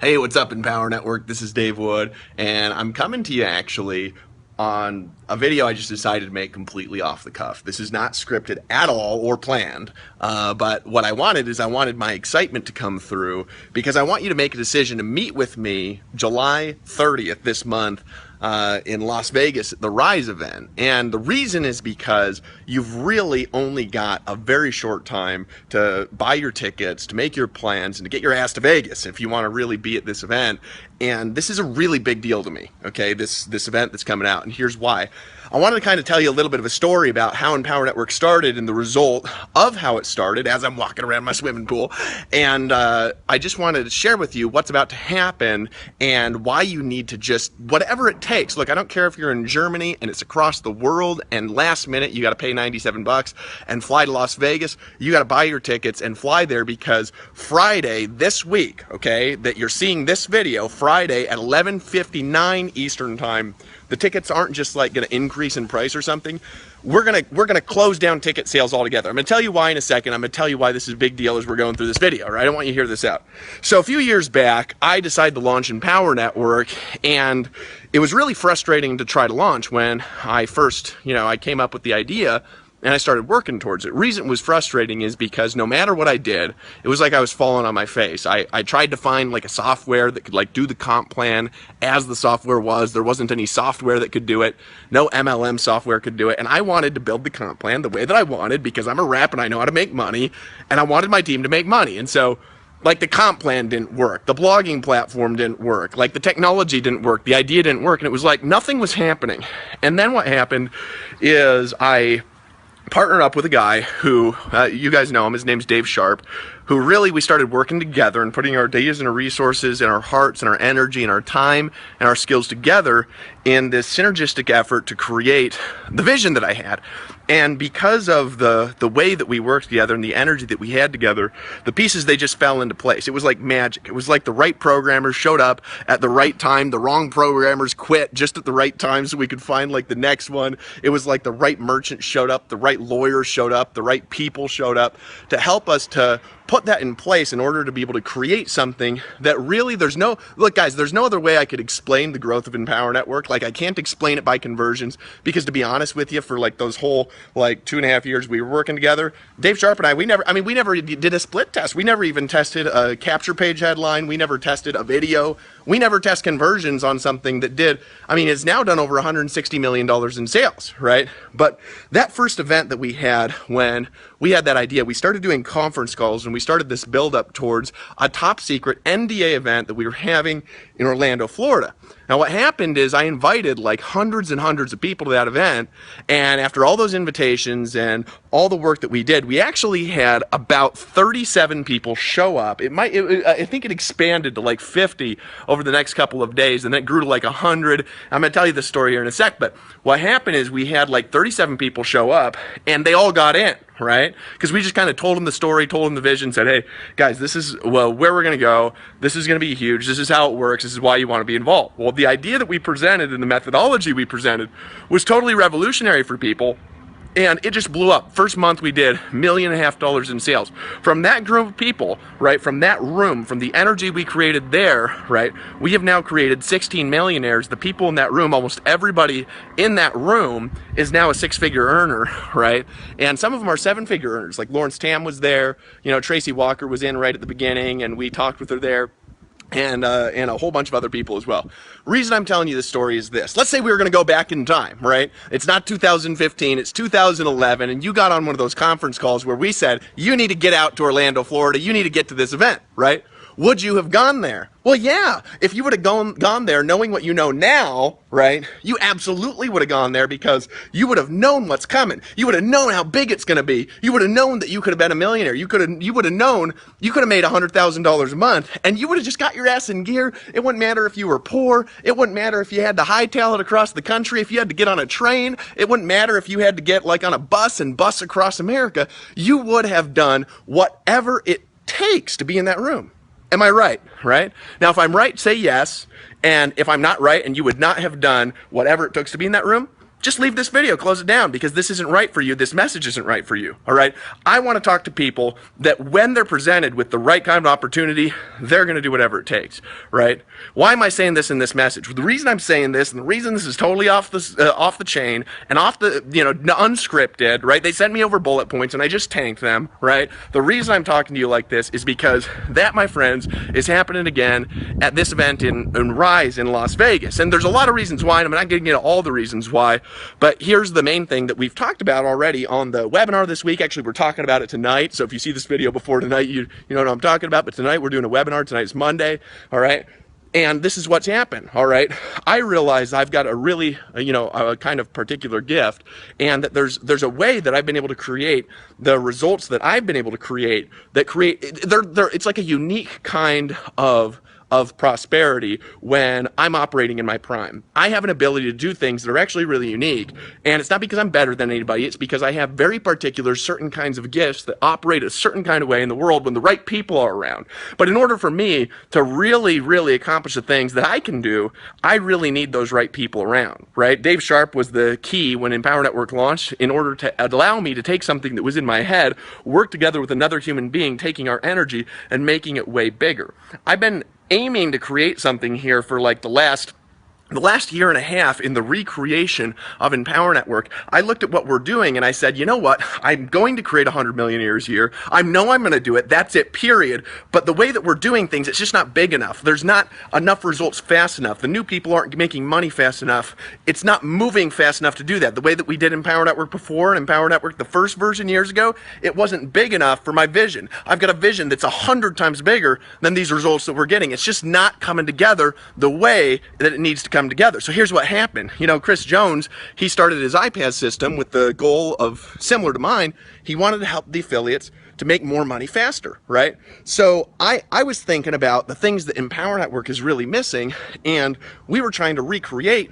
Hey, what's up, Empower Network? This is Dave Wood, and I'm coming to you actually on a video I just decided to make completely off the cuff. This is not scripted at all or planned, but what I wanted is I wanted my excitement to come through because I want you to make a decision to meet with me July 30th this month in Las Vegas at the Rise event. And the reason is because you've really only got a very short time to buy your tickets, to make your plans, and to get your ass to Vegas if you want to really be at this event. And this is a really big deal to me, okay, this event that's coming out, and here's why. I wanted to kind of tell you a little bit of a story about how Empower Network started and the result of how it started as I'm walking around my swimming pool. And I just wanted to share with you what's about to happen and why you need to just, whatever it takes. Look, I don't care if you're in Germany and it's across the world and last minute you got to pay 97 bucks and fly to Las Vegas. You got to buy your tickets and fly there because Friday this week, okay, that you're seeing this video, Friday at 11:59 Eastern Time, the tickets aren't just like going to increase in price or something. We're gonna close down ticket sales altogether. I'm gonna tell you why in a second. I'm gonna tell you why this is a big deal as we're going through this video, right? I want you to hear this out. So a few years back, I decided to launch Empower Network, and it was really frustrating to try to launch when I first, I came up with the idea and I started working towards it. Reason it was frustrating is because no matter what I did, it was like I was falling on my face. I tried to find like a software that could like do the comp plan as the software was. There wasn't any software that could do it. No MLM software could do it. And I wanted to build the comp plan the way that I wanted because I'm a rep and I know how to make money. And I wanted my team to make money. And so like the comp plan didn't work, the blogging platform didn't work, like the technology didn't work, the idea didn't work, and it was like nothing was happening. And then what happened is I partnered up with a guy who, you guys know him, his name's Dave Sharp, who really we started working together and putting our ideas and our resources and our hearts and our energy and our time and our skills together in this synergistic effort to create the vision that I had. And because of the way that we worked together and the energy that we had together, the pieces, they just fell into place. It was like magic. It was like the right programmers showed up at the right time. The wrong programmers quit just at the right time so we could find like the next one. It was like the right merchant showed up, the right lawyers showed up, the right people showed up to help us to put that in place in order to be able to create something that really look guys, there's no other way I could explain the growth of Empower Network. Like I can't explain it by conversions because to be honest with you, for like those whole like 2.5 years we were working together, Dave Sharp and I, we never did a split test. We never even tested a capture page headline. We never tested a video. We never test conversions on something that did, it's now done over $160 million in sales, right? But that first event that we had when we had that idea, we started doing conference calls and we started this build up towards a top secret NDA event that we were having in Orlando, Florida. Now what happened is I invited like hundreds and hundreds of people to that event, and after all those invitations and all the work that we did, we actually had about 37 people show up. I think it expanded to like 50 over the next couple of days, and then it grew to like 100. I'm gonna tell you this story here in a sec, but what happened is we had like 37 people show up and they all got in, right? Because we just kind of told them the story, told them the vision, said, hey guys, this is where we're gonna go, this is gonna be huge, this is how it works, this is why you want to be involved. Well, the idea that we presented and the methodology we presented was totally revolutionary for people, and it just blew up. First month we did $1.5 million in sales. From that group of people, right, from that room, from the energy we created there, right, we have now created 16 millionaires. The people in that room, almost everybody in that room is now a six-figure earner, right? And some of them are seven-figure earners, like Lawrence Tam was there, Tracy Walker was in right at the beginning, and we talked with her there. And a whole bunch of other people as well. Reason I'm telling you this story is this. Let's say we were going to go back in time, right? It's not 2015, it's 2011, and you got on one of those conference calls where we said, you need to get out to Orlando, Florida, you need to get to this event, right? Would you have gone there? Well, yeah, if you would have gone there knowing what you know now, right, you absolutely would have gone there because you would have known what's coming. You would have known how big it's going to be. You would have known that you could have been a millionaire. You would have known you could have made $100,000 a month, and you would have just got your ass in gear. It wouldn't matter if you were poor. It wouldn't matter if you had to hightail it across the country, if you had to get on a train. It wouldn't matter if you had to get like on a bus and bus across America. You would have done whatever it takes to be in that room. Am I right? Right? Now, if I'm right, say yes. And if I'm not right and you would not have done whatever it took to be in that room, just leave this video, close it down, because this isn't right for you. This message isn't right for you, all right? I want to talk to people that when they're presented with the right kind of opportunity, they're going to do whatever it takes, right? Why am I saying this in this message? The reason I'm saying this, and the reason this is totally off the chain, and off the, unscripted, right? They sent me over bullet points, and I just tanked them, right? The reason I'm talking to you like this is because that, my friends, is happening again at this event in Rise in Las Vegas. And there's a lot of reasons why, and I'm not getting into all the reasons why, but here's the main thing that we've talked about already on the webinar this week. Actually, we're talking about it tonight. So if you see this video before tonight, you know what I'm talking about. But tonight we're doing a webinar. Tonight is Monday. All right. And this is what's happened, all right? I realize I've got a really, a kind of particular gift, and that there's a way that I've been able to create the results that I've been able to create it's like a unique kind of prosperity when I'm operating in my prime. I have an ability to do things that are actually really unique, and it's not because I'm better than anybody, it's because I have very particular certain kinds of gifts that operate a certain kind of way in the world when the right people are around. But in order for me to really, really accomplish the things that I can do, I really need those right people around, right? Dave Sharp was the key when Empower Network launched in order to allow me to take something that was in my head, work together with another human being, taking our energy and making it way bigger. I've been aiming to create something here for like the last year and a half in the recreation of Empower Network. I looked at what we're doing and I said, you know what? I'm going to create 100 millionaires a year. I know I'm going to do it. That's it, period. But the way that we're doing things, it's just not big enough. There's not enough results fast enough. The new people aren't making money fast enough. It's not moving fast enough to do that. The way that we did Empower Network before, and Empower Network, the first version years ago, it wasn't big enough for my vision. I've got a vision that's 100 times bigger than these results that we're getting. It's just not coming together the way that it needs to come together. So here's what happened. Chris Jones, he started his iPaaS system with the goal of, similar to mine, he wanted to help the affiliates to make more money faster, right? So I was thinking about the things that Empower Network is really missing, and we were trying to recreate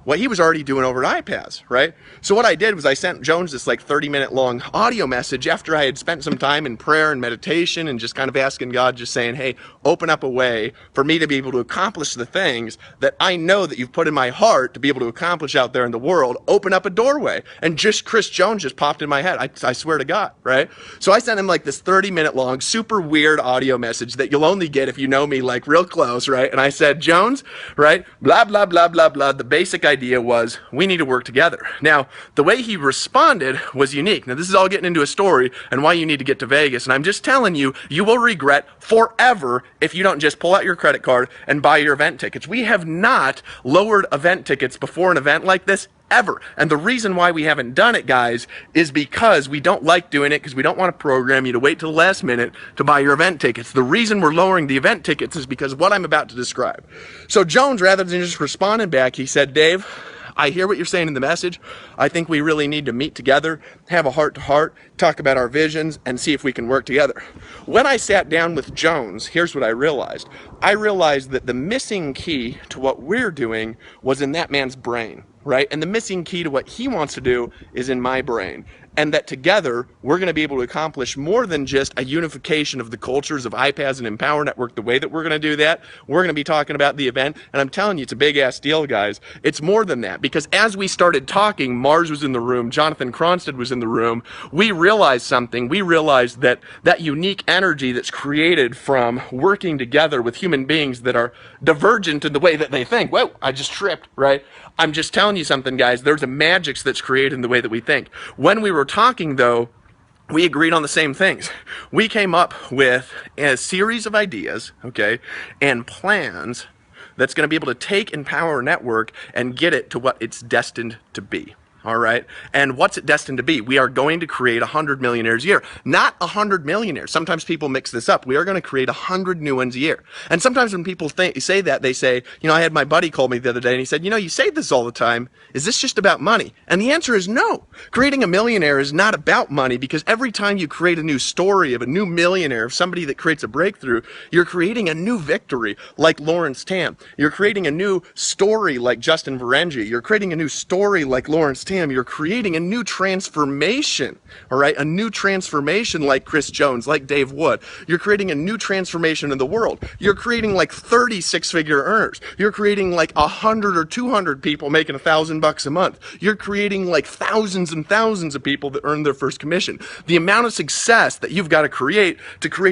what he was already doing over at iPaaS, right? So what I did was I sent Jones this like 30-minute long audio message after I had spent some time in prayer and meditation and just kind of asking God, just saying, hey, open up a way for me to be able to accomplish the things that I know that you've put in my heart to be able to accomplish out there in the world. Open up a doorway. And just Chris Jones just popped in my head. I swear to God, right? So I sent him like this 30-minute long, super weird audio message that you'll only get if you know me like real close, right? And I said, Jones, right? Blah, blah, blah, blah, blah. The basic idea was we need to work together. Now, the way he responded was unique. Now, this is all getting into a story and why you need to get to Vegas. And I'm just telling you, you will regret forever if you don't just pull out your credit card and buy your event tickets. We have not lowered event tickets before an event like this ever. And the reason why we haven't done it, guys, is because we don't like doing it, because we don't want to program you to wait till the last minute to buy your event tickets. The reason we're lowering the event tickets is because of what I'm about to describe. So Jones, rather than just responding back, he said, Dave, I hear what you're saying in the message. I think we really need to meet together, have a heart-to-heart, talk about our visions, and see if we can work together. When I sat down with Jones, here's what I realized. I realized that the missing key to what we're doing was in that man's brain, right? And the missing key to what he wants to do is in my brain. And that together, we're going to be able to accomplish more than just a unification of the cultures of iPaaS and Empower Network. The way that we're going to do that, we're going to be talking about the event. And I'm telling you, it's a big-ass deal, guys. It's more than that. Because as we started talking, Mars was in the room, Jonathan Cronstead was in the room, we realized something. We realized that that unique energy that's created from working together with human beings that are divergent in the way that they think. Whoa, I just tripped, right? I'm just telling you something, guys. There's a magic that's created in the way that we think. When we were talking, though, we agreed on the same things. We came up with a series of ideas, okay, and plans that's going to be able to take Empower Network and get it to what it's destined to be. All right. And what's it destined to be? We are going to create 100 millionaires a year, not 100 millionaires. Sometimes people mix this up. We are going to create 100 new ones a year. And sometimes when people say that, they say, I had my buddy call me the other day and he said, you say this all the time. Is this just about money? And the answer is no. Creating a millionaire is not about money, because every time you create a new story of a new millionaire, of somebody that creates a breakthrough, you're creating a new victory like Lawrence Tam. You're creating a new story like Justin Varengi. You're creating a new story like Lawrence TAM, you're creating a new transformation, all right? A new transformation like Chris Jones, like Dave Wood. You're creating a new transformation in the world. You're creating like 30 six-figure earners. You're creating like 100 or 200 people making $1,000 a month. You're creating like thousands and thousands of people that earn their first commission. The amount of success that you've got to create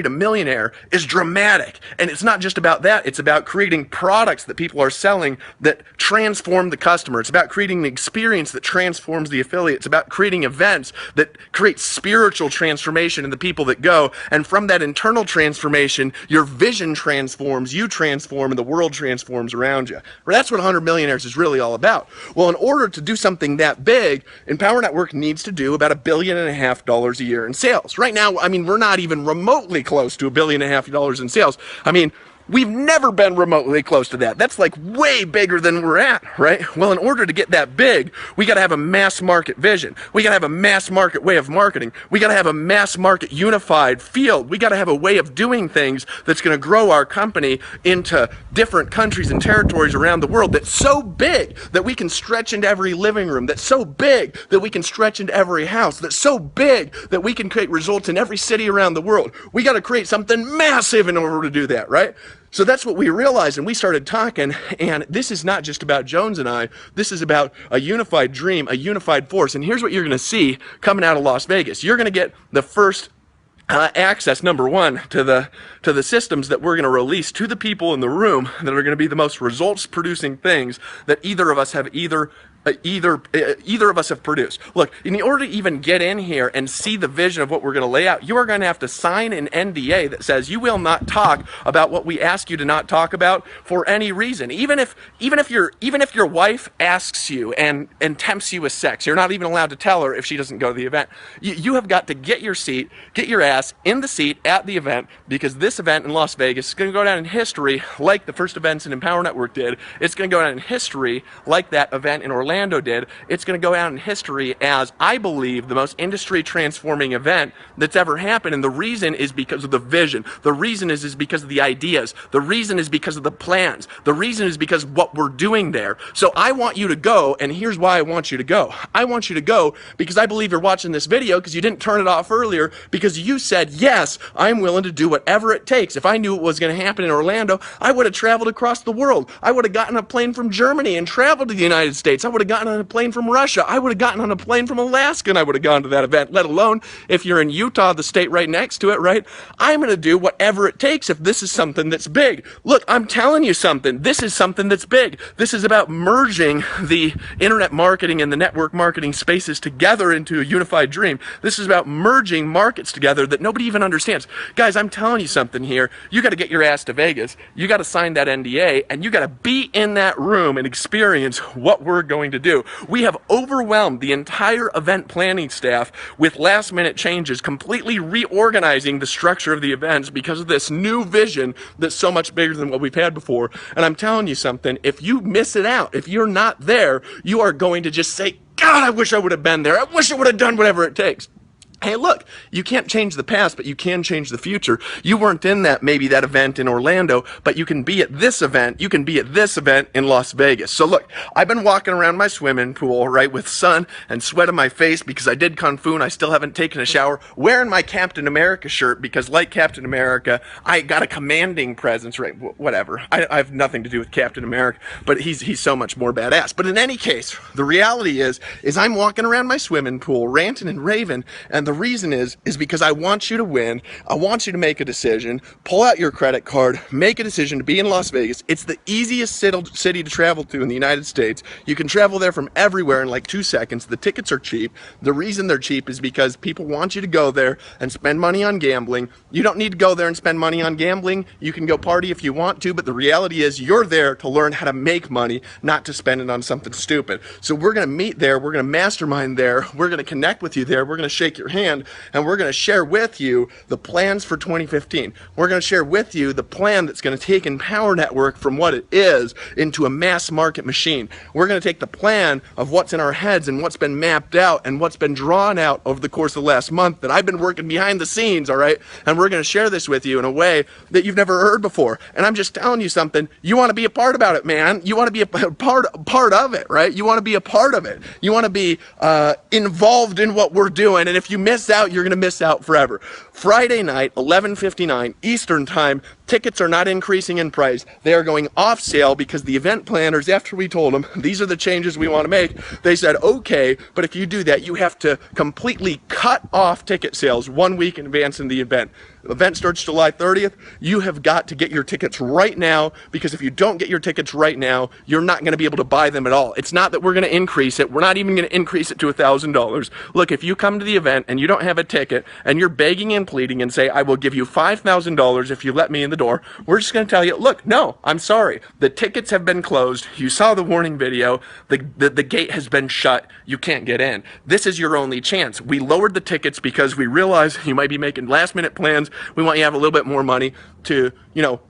a millionaire is dramatic. And it's not just about that. It's about creating products that people are selling that transform the customer. It's about creating an experience that transforms the affiliate. It's about creating events that create spiritual transformation in the people that go. And from that internal transformation, your vision transforms, you transform, and the world transforms around you. Well, that's what 100 Millionaires is really all about. Well, in order to do something that big, Empower Network needs to do about $1.5 billion a year in sales. Right now, I mean, we're not even remotely close to $1.5 billion in sales. I mean, we've never been remotely close to that. That's like way bigger than we're at, right? Well, in order to get that big, we got to have a mass market vision. We got to have a mass market way of marketing. We got to have a mass market unified field. We got to have a way of doing things that's going to grow our company into different countries and territories around the world that's so big that we can stretch into every living room, that's so big that we can stretch into every house, that's so big that we can create results in every city around the world. We got to create something massive in order to do that, right? So that's what we realized, and we started talking, and this is not just about Jones and I, this is about a unified dream, a unified force. And here's what you're going to see coming out of Las Vegas. You're going to get the first access, number one, to the systems that we're going to release to the people in the room that are going to be the most results producing things that either of us have either of us have produced. Look, in order to even get in here and see the vision of what we're going to lay out, you are going to have to sign an NDA that says you will not talk about what we ask you to not talk about for any reason. Even if your wife asks you and tempts you with sex, you're not even allowed to tell her if she doesn't go to the event. You have got to get your ass in the seat at the event, because this event in Las Vegas is going to go down in history like the first events in Empower Network did. It's going to go down in history like that event in Orlando did. It's going to go down in history as, I believe, the most industry transforming event that's ever happened. And the reason is because of the vision. The reason is because of the ideas. The reason is because of the plans. The reason is because of what we're doing there. So I want you to go, and here's why I want you to go. I want you to go because I believe you're watching this video because you didn't turn it off earlier, because you said, yes, I'm willing to do whatever it takes. If I knew it was going to happen in Orlando, I would have traveled across the world. I would have gotten a plane from Germany and traveled to the United States. I would have gotten on a plane from Russia. I would have gotten on a plane from Alaska, and I would have gone to that event, let alone if you're in Utah, the state right next to it, right? I'm going to do whatever it takes if this is something that's big. Look, I'm telling you something. This is something that's big. This is about merging the internet marketing and the network marketing spaces together into a unified dream. This is about merging markets together that nobody even understands. Guys, I'm telling you something here. You got to get your ass to Vegas. You got to sign that NDA, and you got to be in that room and experience what we're going to do. We have overwhelmed the entire event planning staff with last minute changes, completely reorganizing the structure of the events because of this new vision that's so much bigger than what we've had before. And I'm telling you something, if you miss it out, if you're not there, you are going to just say, God, I wish I would have been there. I wish I would have done whatever it takes. Hey, look, you can't change the past, but you can change the future. You weren't in maybe that event in Orlando, but you can be at this event. You can be at this event in Las Vegas. So look, I've been walking around my swimming pool, right, with sun and sweat on my face because I did Kung Fu and I still haven't taken a shower, wearing my Captain America shirt because, like Captain America, I got a commanding presence, right, whatever. I have nothing to do with Captain America, but he's so much more badass. But in any case, the reality is I'm walking around my swimming pool, ranting and raving, and the reason is because I want you to win. I want you to make a decision, pull out your credit card, make a decision to be in Las Vegas. It's the easiest city to travel to in the United States. You can travel there from everywhere in like 2 seconds. The tickets are cheap. The reason they're cheap is because people want you to go there and spend money on gambling. You don't need to go there and spend money on gambling. You can go party if you want to, but the reality is you're there to learn how to make money, not to spend it on something stupid. So we're going to meet there. We're going to mastermind there. We're going to connect with you there. We're going to shake your hand. hand, and we're going to share with you the plans for 2015. We're going to share with you the plan that's going to take Empower Network from what it is into a mass market machine. We're going to take the plan of what's in our heads and what's been mapped out and what's been drawn out over the course of the last month that I've been working behind the scenes, all right? And we're going to share this with you in a way that you've never heard before. And I'm just telling you something, you want to be a part about it, man. You want to be a part of it, right? You want to be a part of it. You want to be involved in what we're doing, and if you miss out, you're going to miss out forever. Friday night, 11:59 Eastern Time, tickets are not increasing in price. They are going off sale because the event planners, after we told them, these are the changes we want to make, they said, okay, but if you do that, you have to completely cut off ticket sales 1 week in advance in the event. The event starts July 30th. You have got to get your tickets right now, because if you don't get your tickets right now, you're not going to be able to buy them at all. It's not that we're going to increase it. We're not even going to increase it to $1,000. Look, if you come to the event and you don't have a ticket and you're begging and pleading and say, I will give you $5,000 if you let me in the door, we're just going to tell you, look, no, I'm sorry. The tickets have been closed. You saw the warning video. The gate has been shut. You can't get in. This is your only chance. We lowered the tickets because we realize you might be making last minute plans. We want you to have a little bit more money to,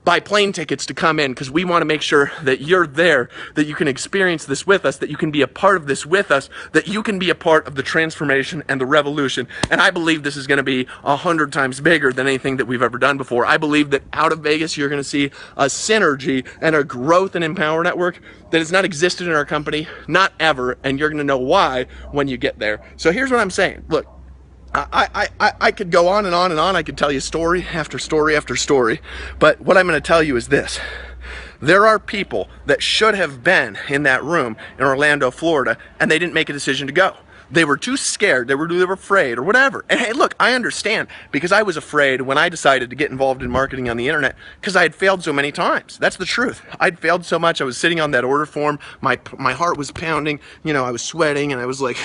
buy plane tickets to come in, because we want to make sure that you're there, that you can experience this with us, that you can be a part of this with us, that you can be a part of the transformation and the revolution. And I believe this is going to be 100 times bigger than anything that we've ever done before. I believe that out of Vegas, you're going to see a synergy and a growth in Empower Network that has not existed in our company, not ever, and you're going to know why when you get there. So here's what I'm saying. Look, I could go on and on and on. I could tell you story after story after story, but what I'm going to tell you is this. There are people that should have been in that room in Orlando, Florida, and they didn't make a decision to go. They were too scared, they were afraid, or whatever. And hey, look, I understand, because I was afraid when I decided to get involved in marketing on the internet, because I had failed so many times. That's the truth. I'd failed so much. I was sitting on that order form, my heart was pounding, I was sweating, and I was like,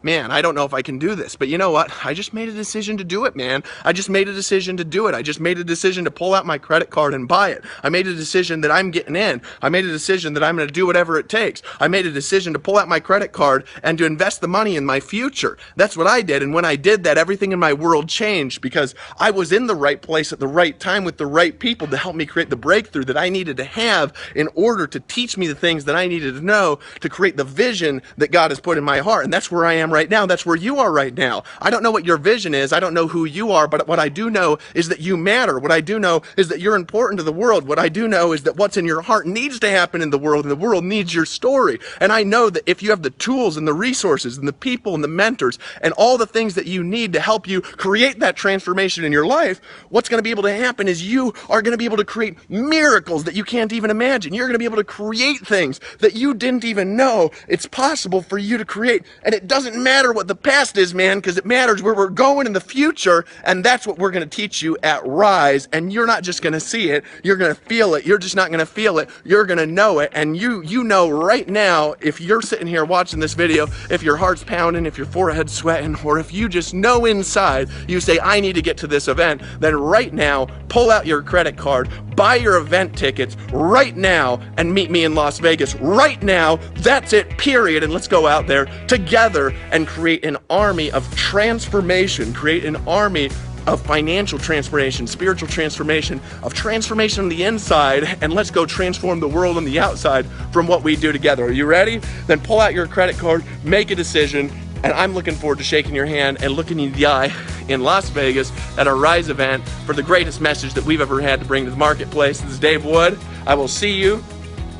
man, I don't know if I can do this. But you know what? I just made a decision to do it, man. I just made a decision to do it. I just made a decision to pull out my credit card and buy it. I made a decision that I'm getting in. I made a decision that I'm going to do whatever it takes. I made a decision to pull out my credit card and to invest the money in my future. That's what I did. And when I did that, everything in my world changed, because I was in the right place at the right time with the right people to help me create the breakthrough that I needed to have in order to teach me the things that I needed to know to create the vision that God has put in my heart. And that's where I am right now. That's where you are right now. I don't know what your vision is. I don't know who you are, but what I do know is that you matter. What I do know is that you're important to the world. What I do know is that what's in your heart needs to happen in the world, and the world needs your story. And I know that if you have the tools and the resources and the people and the mentors and all the things that you need to help you create that transformation in your life, what's going to be able to happen is you are going to be able to create miracles that you can't even imagine. You're going to be able to create things that you didn't even know it's possible for you to create. And it doesn't matter what the past is, man, because it matters where we're going in the future. And that's what we're going to teach you at Rise. And you're not just going to see it, you're going to feel it. You're just not going to feel it, you're going to know it. And you know right now, if you're sitting here watching this video, if your heart's pounding, if your forehead's sweating, or if you just know inside, you say, I need to get to this event, then right now, pull out your credit card, buy your event tickets right now, and meet me in Las Vegas right now. That's it, period. And let's go out there together and create an army of transformation, create an army of financial transformation, spiritual transformation, of transformation on the inside, and let's go transform the world on the outside from what we do together. Are you ready? Then pull out your credit card, make a decision, and I'm looking forward to shaking your hand and looking you in the eye in Las Vegas at our Rise event for the greatest message that we've ever had to bring to the marketplace. This is Dave Wood. I will see you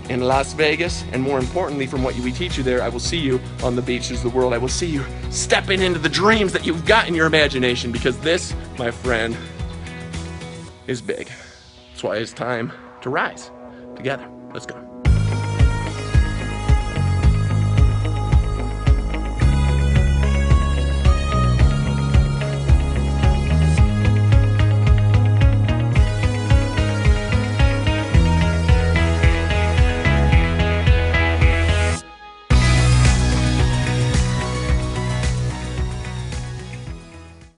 in Las Vegas, and more importantly, from what we teach you there, I will see you on the beaches of the world. I will see you stepping into the dreams that you've got in your imagination, because this, my friend, is big. That's why it's time to rise together. Let's go.